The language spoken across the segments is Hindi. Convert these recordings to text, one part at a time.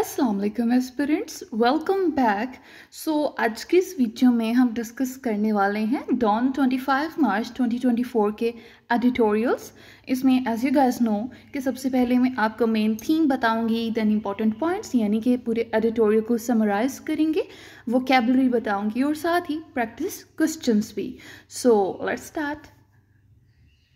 अस्सलाम वालेकुम एस्पिरेंट्स, वेलकम बैक। आज की इस वीडियो में हम डिस्कस करने वाले हैं डॉन 25 मार्च 2024 के एडिटोरियल्स। इसमें एज यू गाइस नो कि सबसे पहले मैं आपको मेन थीम बताऊंगी, देन इंपॉर्टेंट पॉइंट्स यानी कि पूरे एडिटोरियल को समराइज करेंगे, वोकैबुलरी बताऊंगी और साथ ही प्रैक्टिस क्वेश्चंस भी। So let's start.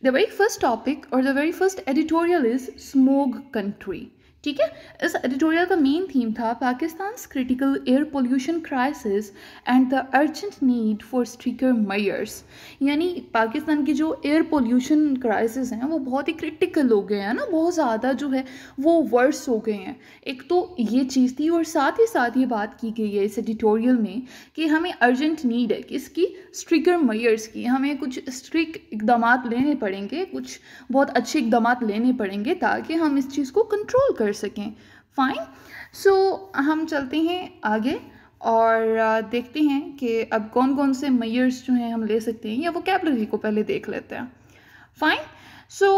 The very first topic और the very first editorial is smog country. ठीक है, इस एडिटोरियल का मेन थीम था Pakistan critical air pollution crisis and the urgent need for stricter measures. यानी पाकिस्तान की जो एयर पोल्यूशन क्राइसिस हैं वो बहुत ही क्रिटिकल हो गए हैं ना, बहुत ज़्यादा जो है वो वर्स हो गए हैं। एक तो ये चीज़ थी और साथ ही साथ ये बात की गई है इस एडिटोरियल में कि हमें अर्जेंट नीड है कि इसकी स्ट्रिक्टर मेजर्स की, हमें कुछ स्ट्रिक्ट इकदाम लेने पड़ेंगे, कुछ बहुत अच्छे इकदाम लेने पड़ेंगे ताकि हम इस चीज़ को कंट्रोल कर सकें। फाइन, सो हम चलते हैं आगे और देखते हैं कि अब कौन कौन से मेजर्स जो हैं हम ले सकते हैं, या वोकैबुलरी को पहले देख लेते हैं। फाइन, सो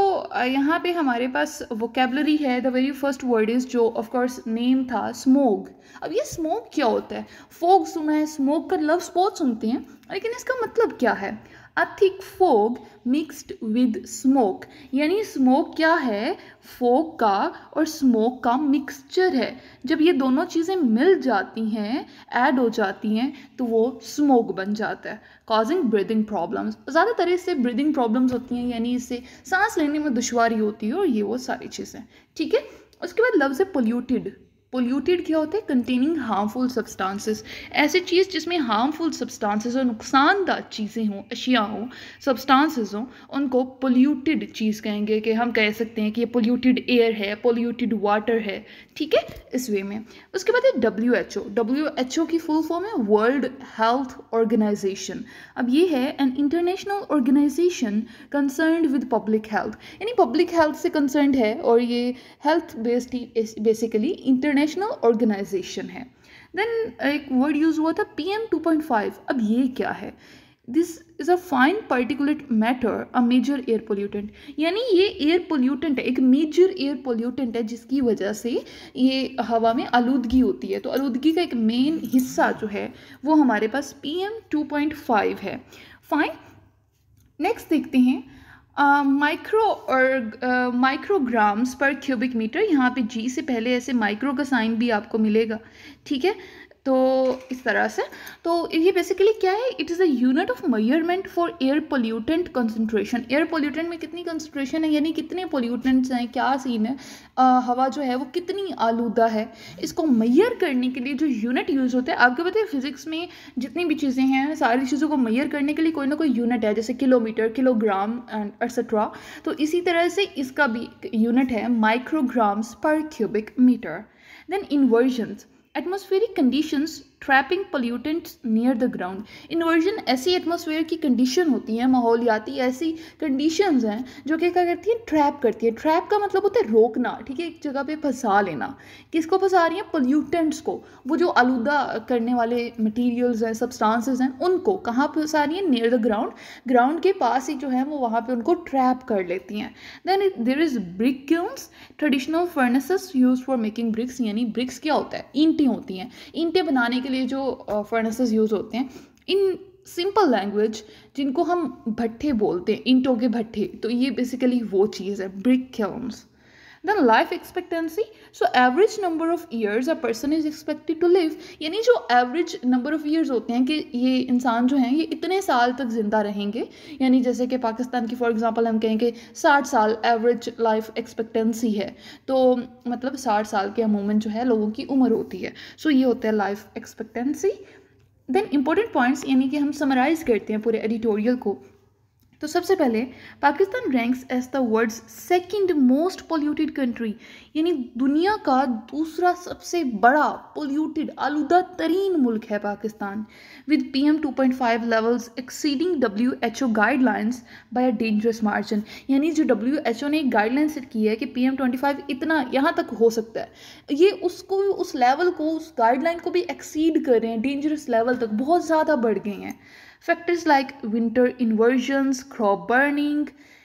यहाँ पे हमारे पास वोकैबुलरी है। The very first word is, जो ऑफ कोर्स नेम था, स्मोग। अब ये स्मोक क्या होता है? फोग सुना है, स्मोक का लफ्ज़ बहुत सुनते हैं, लेकिन इसका मतलब क्या है? A thick fog mixed with smoke, यानी स्मोक क्या है? फोग का और स्मोक का मिक्सचर है। जब ये दोनों चीज़ें मिल जाती हैं, ऐड हो जाती हैं, तो वो स्मोक बन जाता है, कॉजिंग ब्रीदिंग प्रॉब्लम्स। ज़्यादातर इससे ब्रीदिंग प्रॉब्लम्स होती हैं, यानी इससे सांस लेने में दुश्वारी होती है और ये वो सारी चीज़ें। ठीक है, उसके बाद लफ्ज़ है पोल्यूटेड। पोल्यूटेड क्या होता है? Containing harmful substances. ऐसी चीज़ जिसमें हार्मफुल सब्सटेंसेस और नुकसानदार चीज़ें हों, अशिया हों, सब्सटेंसेस हों, उनको पोल्यूटेड चीज़ कहेंगे। कि हम कह सकते हैं कि ये पोल्यूटेड एयर है, पोल्यूटेड वाटर है। ठीक है, इस वे में। उसके बाद है WHO। WHO की फुल फॉर्म है वर्ल्ड हेल्थ ऑर्गेनाइजेशन। अब ये है an international organisation concerned with public health, यानी पब्लिक हेल्थ से कंसर्न्ड है और ये health based basically international organisation है। देन एक वर्ड यूज हुआ था PM 2.5। अब ये क्या है? This is a fine particulate matter, a major air pollutant, यानी ये एयर पोल्यूटेंट है, एक मेजर एयर पोल्यूटेंट है जिसकी वजह से ये हवा में आलूदगी होती है। तो आलूदगी का एक मेन हिस्सा जो है वो हमारे पास PM 2.5 है। फाइन, नेक्स्ट देखते हैं माइक्रोग्राम्स पर क्यूबिक मीटर। यहाँ पे जी से पहले ऐसे माइक्रो का साइन भी आपको मिलेगा। ठीक है, तो इस तरह से, तो ये बेसिकली क्या है? It is a unit of measurement for air pollutant concentration. Air pollutant में कितनी कंसंट्रेशन है, यानी कितने पोल्यूटेंट्स हैं, क्या सीन है, हवा जो है वो कितनी आलूदा है, इसको मेजर करने के लिए जो यूनिट यूज़ होता है। आपको पता है फिजिक्स में जितनी भी चीज़ें हैं, सारी चीज़ों को मेजर करने के लिए कोई ना कोई यूनिट है, जैसे किलोमीटर, किलोग्राम एंड एक्सेट्रा। तो इसी तरह से इसका भी यूनिट है माइक्रोग्राम्स पर cubic metre. Then inversions, atmospheric conditions trapping pollutants near the ground. Inversion ऐसी एटमॉस्फेयर की कंडीशन होती है, माहौलियाती ऐसी कंडीशंस हैं जो कि क्या करती हैं? ट्रैप करती है। ट्रैप का मतलब होता है रोकना। ठीक है, एक जगह पे फंसा लेना। किसको फंसा रही हैं? पोल्यूटेंट्स को, वो जो आलूदा करने वाले मटीरियल्स हैं, सब्सटेंसेस हैं, उनको कहाँ फंसा रही हैं? नियर द ग्राउंड, ग्राउंड के पास ही जो है वो वहाँ पे उनको ट्रैप कर लेती हैं। Then there is brick kilns, traditional furnaces use for making bricks. यानी ब्रिक्स क्या होता है? ईंटें होती हैं। ईंटें बनाने के लिए जो फर्नेसेस यूज होते हैं, इन सिंपल लैंग्वेज जिनको हम भट्ठे बोलते हैं, ईंटों के भट्ठे, तो ये बेसिकली वो चीज़ है, brick kilns. Then life expectancy, so average number of years a person is expected to live, यानी जो एवरेज नंबर ऑफ ईयर्स होते हैं कि ये इंसान जो हैं ये इतने साल तक जिंदा रहेंगे। यानी जैसे कि पाकिस्तान की फॉर एग्जांपल हम कहें कि 60 साल एवरेज लाइफ एक्सपेक्टेंसी है, तो मतलब 60 साल के अमूमन जो है लोगों की उम्र होती है। सो ये होता है life expectancy. Then important points, यानी कि हम समराइज करते हैं पूरे एडिटोरियल को। तो सबसे पहले Pakistan ranks as the world's second most polluted country, यानी दुनिया का दूसरा सबसे बड़ा पोल्यूटेड आलूदा तरीन मुल्क है Pakistan, with PM 2.5 levels exceeding WHO guidelines by a dangerous margin. यानी जो WHO ने एक गाइडलाइन सेट की है कि PM 25 इतना यहाँ तक हो सकता है, ये उसको, उस लेवल को, उस गाइडलाइन को भी एक्सीड कर रहे हैं, डेंजरस लेवल तक बहुत ज़्यादा बढ़ गए हैं। Factors like winter inversions, crop burning,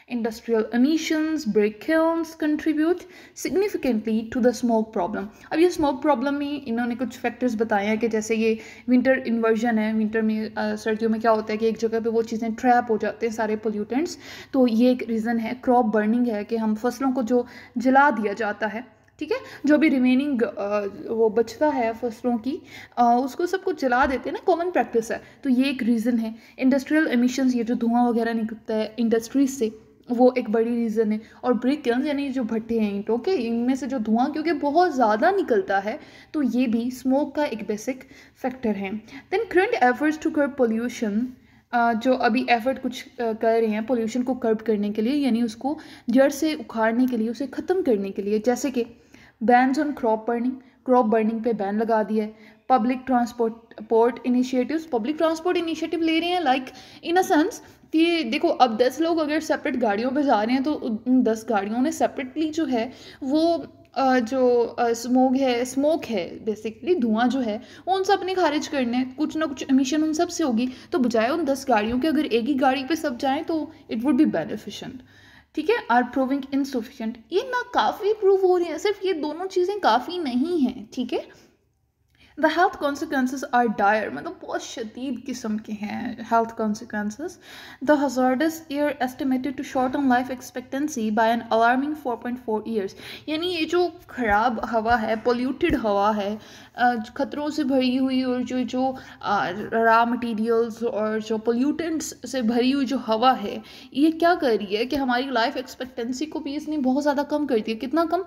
industrial emissions, brick kilns contribute significantly to the smoke problem. अब ये स्मोक प्रॉब्लम में इन्होंने कुछ फैक्टर्स बताए हैं कि जैसे ये विंटर इन्वर्जन है, विंटर में सर्दियों में क्या होता है कि एक जगह पे वो चीज़ें ट्रैप हो जाते हैं सारे पोल्यूटेंट्स, तो ये एक रीज़न है. क्रॉप बर्निंग है कि हम फसलों को जो जला दिया जाता है, ठीक है, जो भी रिमेनिंग वो बचता है फसलों की उसको सब कुछ जला देते हैं ना, कॉमन प्रैक्टिस है, तो ये एक रीज़न है. इंडस्ट्रियल एमिशंस, ये जो धुआं वगैरह निकलता है इंडस्ट्रीज से, वो एक बड़ी रीज़न है. और ब्रिक किल्न्स यानी जो भट्टे हैं ईंटों के, इनमें से जो धुआं क्योंकि बहुत ज़्यादा निकलता है, तो ये भी स्मोक का एक बेसिक फैक्टर है. Then current efforts to curb pollution, जो अभी एफर्ट कुछ कर रहे हैं पोल्यूशन को कर्ब करने के लिए, यानी उसको जड़ से उखाड़ने के लिए, उसे ख़त्म करने के लिए, जैसे कि बैन्स ऑन क्रॉप बर्निंग पे बैन लगा दिया है. पब्लिक ट्रांसपोर्ट इनिशिएटिव ले रहे हैं, लाइक इन अ सेंस कि देखो अब 10 लोग अगर सेपरेट गाड़ियों पे जा रहे हैं तो उन 10 गाड़ियों ने सेपरेटली जो है वो जो स्मोक है बेसिकली धुआं जो है वो उन सब ने खारिज करना है, कुछ ना कुछ एमिशन उन सब से होगी, तो बजाय उन 10 गाड़ियों के अगर एक ही गाड़ी पे सब जाएं तो इट वुड बी बेनिफिशिएंट. ठीक है. आर प्रूविंग इनसफिशिएंट, ये ना काफ़ी प्रूव हो रही है, सिर्फ ये दोनों चीज़ें काफ़ी नहीं हैं. ठीक है. The health consequences are dire, मतलब बहुत शदीद किस्म के हैं health consequences. The hazardous air estimated to shorten life expectancy by an alarming 4.4 years, यानी ये जो ख़राब हवा है, पोल्यूटेड हवा है, खतरों से भरी हुई, और जो रॉ मटेरियल्स और जो पोल्यूटेंट्स से भरी हुई जो हवा है, ये क्या कर रही है कि हमारी लाइफ एक्सपेक्टेंसी को भी इसने बहुत ज़्यादा कम कर दिया. कितना कम?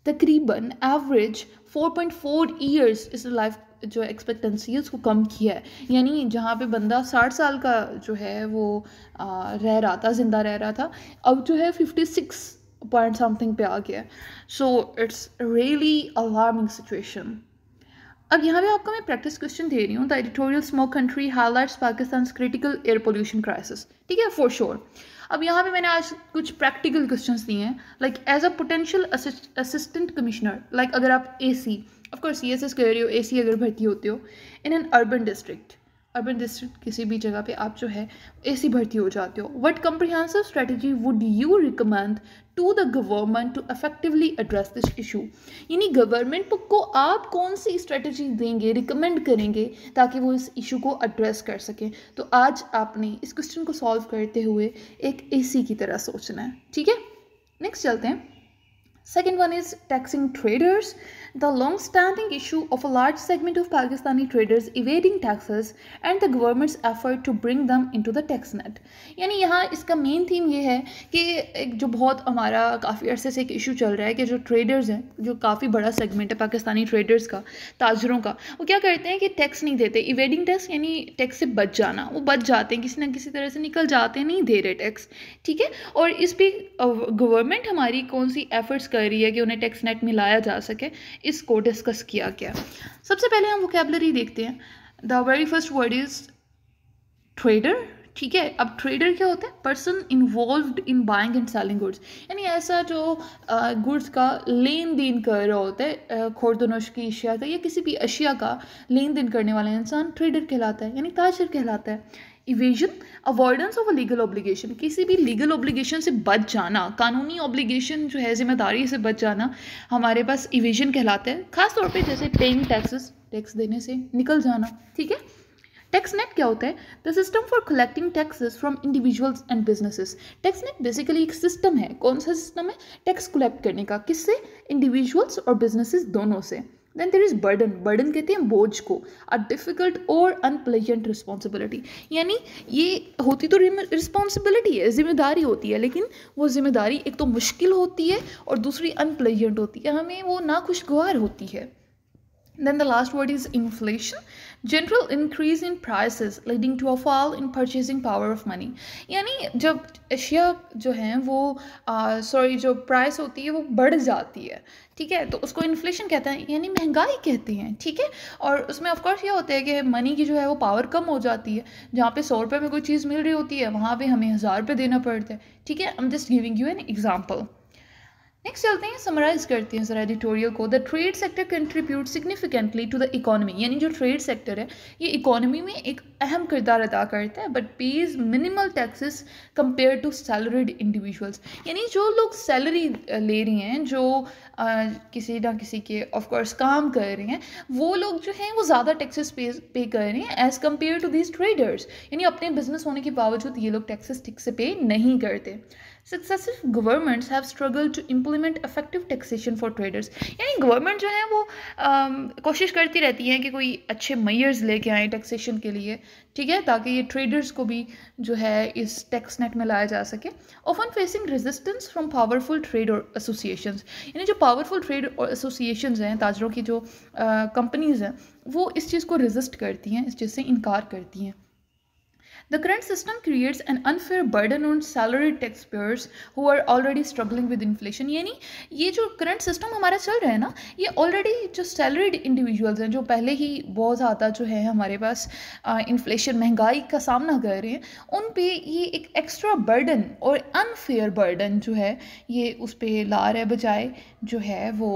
तकरीबन एवरेज 4.4 ईयर्स इस लाइफ जो एक्सपेक्टेंसी है उसको कम किया है. यानी जहाँ पे बंदा 60 साल का जो है वो रह रहा था, जिंदा रह रहा था, अब जो है 56 पॉइंट समथिंग पे आ गया. So it's really alarming situation. अब यहाँ पे आपको मैं प्रैक्टिस क्वेश्चन दे रही हूँ. The editorial smoke country highlights Pakistan critical air pollution crisis. ठीक है, फॉर श्योर. अब यहाँ पे मैंने आज कुछ प्रैक्टिकल क्वेश्चंस दिए हैं, like as a potential assistant commissioner, like अगर आप एसी, ऑफ कोर्स सीएसएस कर रहे हो, एसी अगर भर्ती होते हो इन एन अर्बन डिस्ट्रिक्ट किसी भी जगह पे आप जो है एसी भर्ती हो जाते हो, what comprehensive strategy would you recommend to the government to effectively address this issue, यानी गवर्नमेंट को आप कौन सी स्ट्रेटजी देंगे, रिकमेंड करेंगे ताकि वो इस इशू को एड्रेस कर सकें. तो आज आपने इस क्वेश्चन को सॉल्व करते हुए एक एसी की तरह सोचना है. ठीक है, नेक्स्ट चलते हैं. Second one is taxing traders. The long-standing issue of a large segment of Pakistani traders evading taxes and the government's effort to bring them into the tax net. यानी यहाँ इसका मेन थीम ये है कि एक जो बहुत हमारा काफ़ी अरसे से एक इशू चल रहा है कि जो ट्रेडर्स हैं, जो काफ़ी बड़ा सेगमेंट है पाकिस्तानी ट्रेडर्स का, ताजरों का, वो क्या करते हैं कि टैक्स नहीं देते. इवेडिंग टैक्स यानी टैक्स से बच जाना, वो बच जाते हैं, किसी ना किसी तरह से निकल जाते हैं, नहीं दे रहे टैक्स. ठीक है. और इस पर गवर्नमेंट हमारी कौन सी एफर्ट्स कर रही है कि उन्हें टैक्स नेट में लाया जा सके, इसको डिस्कस किया गया. सबसे पहले हम वोकैबुलरी देखते हैं. The very first word is trader. ठीक है. अब ट्रेडर क्या होता है? Person involved in buying and selling goods, यानी ऐसा जो गुड्स का लेन देन कर रहा होता है, खुर्दनोश की अशिया का या किसी भी अशिया का लेन देन करने वाला इंसान ट्रेडर कहलाता है, यानी ताजर कहलाता है. Evasion, avoidance of a legal obligation, किसी भी लीगल ऑब्लिगेशन से बच जाना, कानूनी ऑब्लिगेशन जो है, जिम्मेदारी से बच जाना, हमारे पास इवेजन कहलाता है. खास तौर पे जैसे पेइंग टैक्सेस, टैक्स देने से निकल जाना. ठीक है. टैक्स नेट क्या होता है? The system for collecting taxes from individuals and businesses. Tax net basically एक सिस्टम है. कौन सा सिस्टम है? टैक्स कलेक्ट करने का. किससे? इंडिविजुअल्स और बिजनेसेस दोनों से. Then there is burden. burden कहते हैं बोझ को. A difficult or unpleasant responsibility, यानी ये होती तो रिस्पॉन्सिबिलिटी है, जिम्मेदारी होती है, लेकिन वो जिम्मेदारी एक तो मुश्किल होती है और दूसरी अनप्लेजेंट होती है, हमें वो नाखुशगवार होती है. Then the last word is inflation. General increase in prices leading to a fall in purchasing power of money. यानी जब अशिया जो हैं वो जो प्राइस होती है वो बढ़ जाती है. ठीक है. तो उसको इन्फ्लेशन कहते हैं, यानी महंगाई कहते हैं. ठीक है. और उसमें ऑफ कोर्स ये होता है कि मनी की जो है वो पावर कम हो जाती है. जहाँ पे 100 रुपये में कोई चीज़ मिल रही होती है, वहाँ पे हमें 1000 रुपये देना पड़ता है. ठीक है. I am just giving you an example. Next चलते हैं, समराइज करते हैं जरा एडिटोरियल को। The trade sector contribute significantly to the economy, यानी जो ट्रेड सेक्टर है ये इकोनॉमी में एक अहम किरदार अदा करता है, but pays minimal taxes compare to salaried individuals, यानी जो लोग सैलरी ले रहे हैं, जो किसी ना किसी के ऑफकोर्स काम कर रहे हैं, वो लोग जो हैं वो ज़्यादा टैक्सेस पे कर रहे हैं as compared to these traders, यानी अपने बिजनेस होने के बावजूद ये लोग टैक्सेस ठीक से पे नहीं करते। Successive governments have struggled to implement effective taxation for traders, यानी गवर्नमेंट जो है वो कोशिश करती रहती है कि कोई अच्छे मेयर्स लेके आए टैक्सेशन के लिए, ठीक है, ताकि ये ट्रेडर्स को भी जो है इस टैक्स नेट में लाया जा सके। Often facing resistance from powerful trade associations, यानी जो पावरफुल ट्रेड एसोसिएशंस हैं, ताजरों की जो कंपनीज हैं, वो इस चीज़ को रेजिस्ट करती हैं, इस चीज़ से इनकार करती हैं। The current system creates an unfair burden on salaried taxpayers who are already struggling with inflation, यानी ये जो करंट सिस्टम हमारा चल रहा है ना, ये ऑलरेडी जो सैलरीड इंडिविजुअल्स हैं, जो पहले ही बहुत ज़्यादा जो है हमारे पास इन्फ्लेशन महंगाई का सामना कर रहे हैं, उन पे ये एक एक्स्ट्रा बर्डन और अनफेयर बर्डन जो है ये उस पर ला रहा है, बजाय जो है वो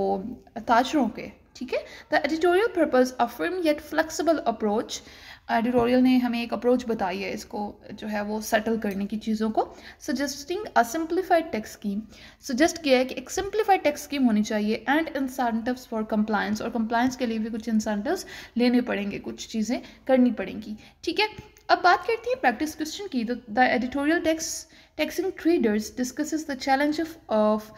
ताजरों के, ठीक है। The editorial purpose a firm yet flexible approach, editorial ने हमें एक अप्रोच बताई है इसको जो है वो सेटल करने की चीज़ों को, सजेस्टिंग अ सिंप्लीफाइड टैक्स स्कीम, सजेस्ट किया है कि एक सिंप्लीफाइड टैक्स स्कीम होनी चाहिए, एंड इंसेंटिव्स फॉर कंप्लायंस, और कंप्लायंस के लिए भी कुछ इंसेंटिव्स लेने पड़ेंगे, कुछ चीज़ें करनी पड़ेंगी, ठीक है। अब बात करती है प्रैक्टिस क्वेश्चन की। The editorial taxing traders discusses the challenge of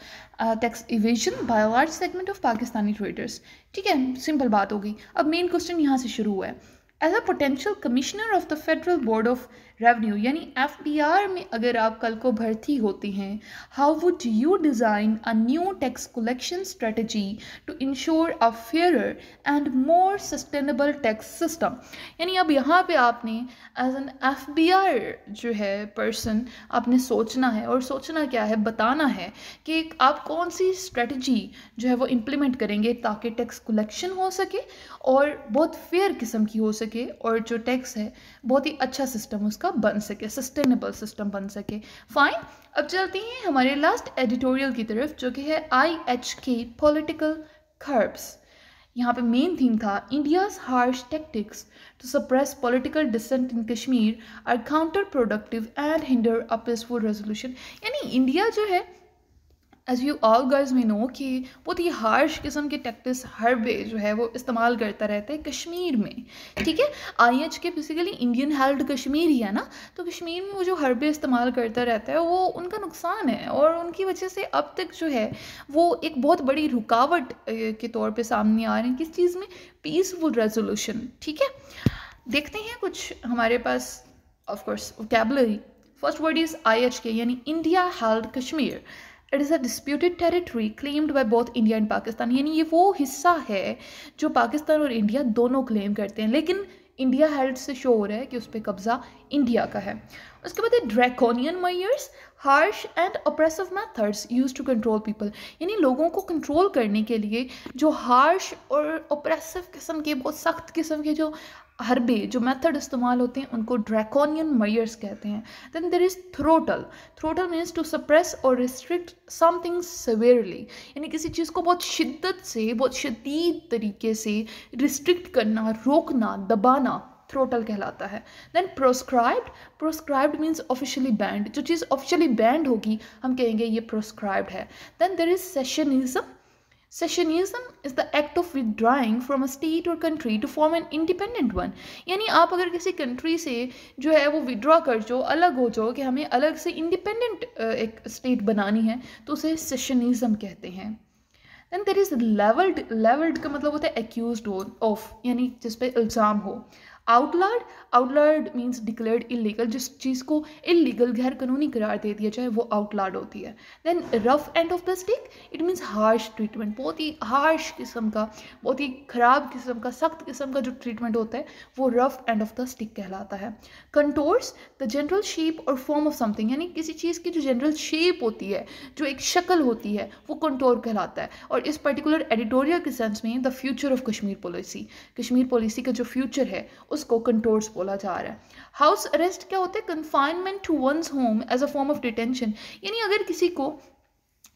tax evasion by a large segment of Pakistani traders, ठीक है, सिंपल बात होगी। अब मेन क्वेश्चन यहाँ से शुरू हुआ है। As a potential commissioner of the federal board of revenue, यानी FBR में अगर आप कल को भर्ती होती हैं, how would you design a new tax collection strategy to ensure a fairer and more sustainable tax system, यानी अब यहाँ पे आपने एज एन FBR जो है पर्सन आपने सोचना है, और सोचना क्या है, बताना है कि आप कौन सी स्ट्रेटजी जो है वो इम्प्लीमेंट करेंगे ताकि टैक्स कलेक्शन हो सके और बहुत फेयर किस्म की हो सके, और जो टैक्स है बहुत ही अच्छा सिस्टम उसका बन सके, सस्टेनेबल सिस्टम बन सके। फाइन, अब चलते हैं हमारे लास्ट एडिटोरियल की तरफ, जो कि है IHK पॉलिटिकल कर्ब्स। यहाँ पे मेन थीम था India's harsh tactics to suppress political dissent in Kashmir are counterproductive and hinder a peaceful resolution, यानी इंडिया जो है एज यू ऑल गाइज में नो कि बहुत ही हार्श किस्म के टैक्टिस हरबे जो है वो इस्तेमाल करता रहता है कश्मीर में, ठीक है। IHK basically Indian held Kashmir ही है ना, तो कश्मीर में वो जो हरबे इस्तेमाल करता रहता है वो उनका नुकसान है, और उनकी वजह से अब तक जो है वो एक बहुत बड़ी रुकावट के तौर पे सामने आ रहे हैं, किस चीज़ में, पीसफुल रेजोल्यूशन, ठीक है। देखते हैं कुछ हमारे पास of course vocabulary. First word is IHK, यानी India held Kashmir. It is a disputed territory claimed by both India and Pakistan, यानी ये वो हिस्सा है जो पाकिस्तान और इंडिया दोनों क्लेम करते हैं, लेकिन इंडिया हेल्ड से शो हो रहा है कि उस पर कब्जा इंडिया का है। उसके बाद है draconian measures, harsh and oppressive methods use to control people, यानी लोगों को कंट्रोल करने के लिए जो हार्श और ऑप्रेसिव किस्म के, बहुत सख्त किस्म के जो हरबे, जो मेथड इस्तेमाल होते हैं, उनको ड्रैकोनियन मेजर्स कहते हैं। Then there is throttle, throttle means to suppress और रिस्ट्रिक्ट समथिंग सेवेरली, यानी किसी चीज़ को बहुत शिद्दत से, बहुत शदीद तरीके से रिस्ट्रिक्ट करना, रोकना, दबाना, थ्रोटल कहलाता है। Then proscribed, proscribed means officially banned, जो चीज़ ऑफिशियली बैंड होगी हम कहेंगे ये प्रोस्क्राइब्ड है। Then there is secessionism, secessionism is the act of withdrawing from a state और country to form an independent one, यानी आप अगर किसी कंट्री से जो है वो विड्रॉ कर जाओ, अलग हो जाओ, कि हमें अलग से इंडिपेंडेंट एक स्टेट बनानी है, तो उसे सेशनिज्म कहते हैं। Then there is levelled, levelled का मतलब होता है एक्यूज्ड ऑफ, यानी जिस पे इल्ज़ाम हो। आउटलार्ड, आउटलार्ड मीन्स डिक्लेयर्ड इलीगल, जिस चीज़ को इलीगल, गैर कानूनी करार दे दिया जाए, वो आउटलार्ड होती है। Then rough end of the stick, it means harsh treatment, बहुत ही हार्श किस्म का, बहुत ही ख़राब किस्म का, सख्त किस्म का जो ट्रीटमेंट होता है वो rough end of the stick कहलाता है। कंटोर्स, द जनरल शेप और फॉर्म ऑफ समथिंग, यानी किसी चीज़ की जो जनरल शेप होती है, जो एक शक्ल होती है, वो कंटोर कहलाता है। और इस पर्टिकुलर एडिटोरियल के सेंस में the future of Kashmir policy, Kashmir policy का जो फ्यूचर है उसको कंटोर्स बोला जा रहा है। हाउस अरेस्ट क्या होता है, confinement to one's home as a form of detention, यानी अगर किसी को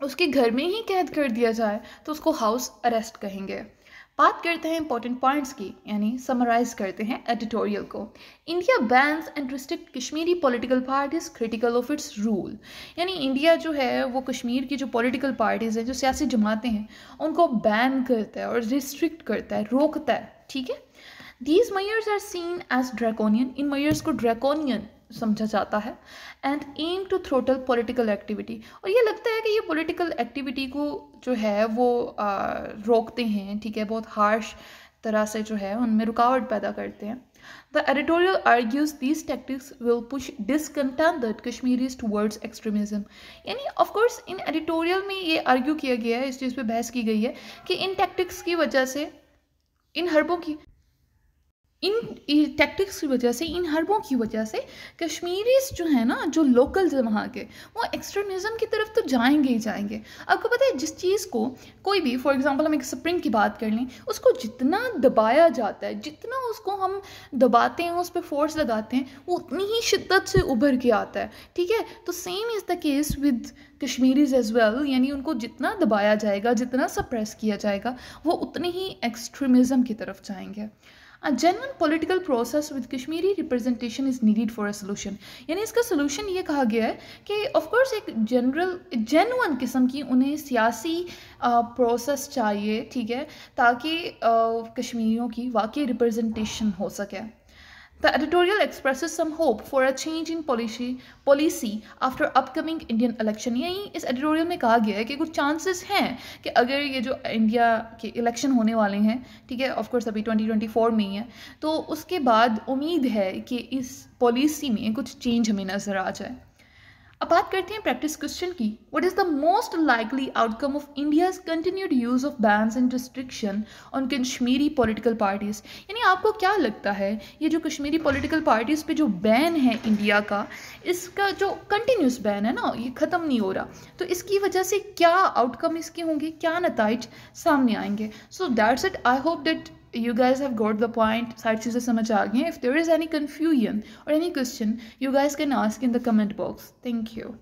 उसके घर में ही कैद कर दिया जाए तो उसको हाउस अरेस्ट कहेंगे। बात करते हैं इंपॉर्टेंट पॉइंट्स की, यानी समराइज करते हैं एडिटोरियल को। India bans and restrict Kashmiri political parties critical of its rule. यानी इंडिया जो है वो कश्मीर की जो पॉलिटिकल पार्टीज़ हैं, जो सियासी जमातें हैं, उनको बैन करता है और रिस्ट्रिक्ट करता है, रोकता है, ठीक है। These measures are seen as draconian, इन मेयर्स को ड्रैकोनियन समझा जाता है, and aim to throttle political activity. और ये लगता है कि ये पॉलिटिकल एक्टिविटी को जो है वो रोकते हैं, ठीक है, बहुत हार्श तरह से जो है उनमें रुकावट पैदा करते हैं। The editorial argues these tactics will push discontented Kashmiris towards extremism। यानी ऑफ कोर्स इन एडिटोरियल में ये आर्ग्यू किया गया है, इस चीज़ पे बहस की गई है कि इन टैक्टिक्स की वजह से, इन हरबों की टैक्टिक्स की वजह से, इन हरबों की वजह से कश्मीरीज जो है ना, जो लोकल्स हैं वहाँ के, वो एक्सट्रीमिज़म की तरफ तो जाएंगे ही जाएंगे। आपको पता है जिस चीज़ को कोई भी, फॉर एग्जांपल हम एक स्प्रिंग की बात कर लें, उसको जितना दबाया जाता है, जितना उसको हम दबाते हैं, उस पर फोर्स लगाते हैं, वो उतनी ही शिद्दत से उभर के आता है, ठीक है। तो same is the case with Kashmiris as well, यानी उनको जितना दबाया जाएगा, जितना सप्रेस किया जाएगा, वो उतने ही एक्सट्रीमिज़म की तरफ जाएंगे। A genuine political process with Kashmiri representation is needed for a solution। यानी इसका solution ये कहा गया है कि of course एक genuine किस्म की उन्हें सियासी process चाहिए, ठीक है, ताकि कश्मीरियों की वाकई representation हो सके। The editorial expresses some hope for a change in policy after upcoming Indian election। यही इस एडिटोरियल में कहा गया है कि कुछ चांसेस हैं कि अगर ये जो इंडिया के इलेक्शन होने वाले हैं, ठीक है, ऑफ कोर्स अभी 2024 में ही है, तो उसके बाद उम्मीद है कि इस पॉलिसी में कुछ चेंज हमें नज़र आ जाए। अब बात करते हैं प्रैक्टिस क्वेश्चन की। What is the most likely outcome of India's continued use of bans and restriction on Kashmiri political parties. यानी आपको क्या लगता है ये जो कश्मीरी पॉलिटिकल पार्टीज़ पे जो बैन है इंडिया का, इसका जो कंटिन्यूस बैन है ना, ये ख़त्म नहीं हो रहा, तो इसकी वजह से क्या आउटकम इसके होंगे, क्या नताइज सामने आएंगे। So that's it. I hope that you guys have got the point, सारी चीज़ें समझ आ गई हैं। If there is any confusion or any question, you guys can ask in the comment box. Thank you.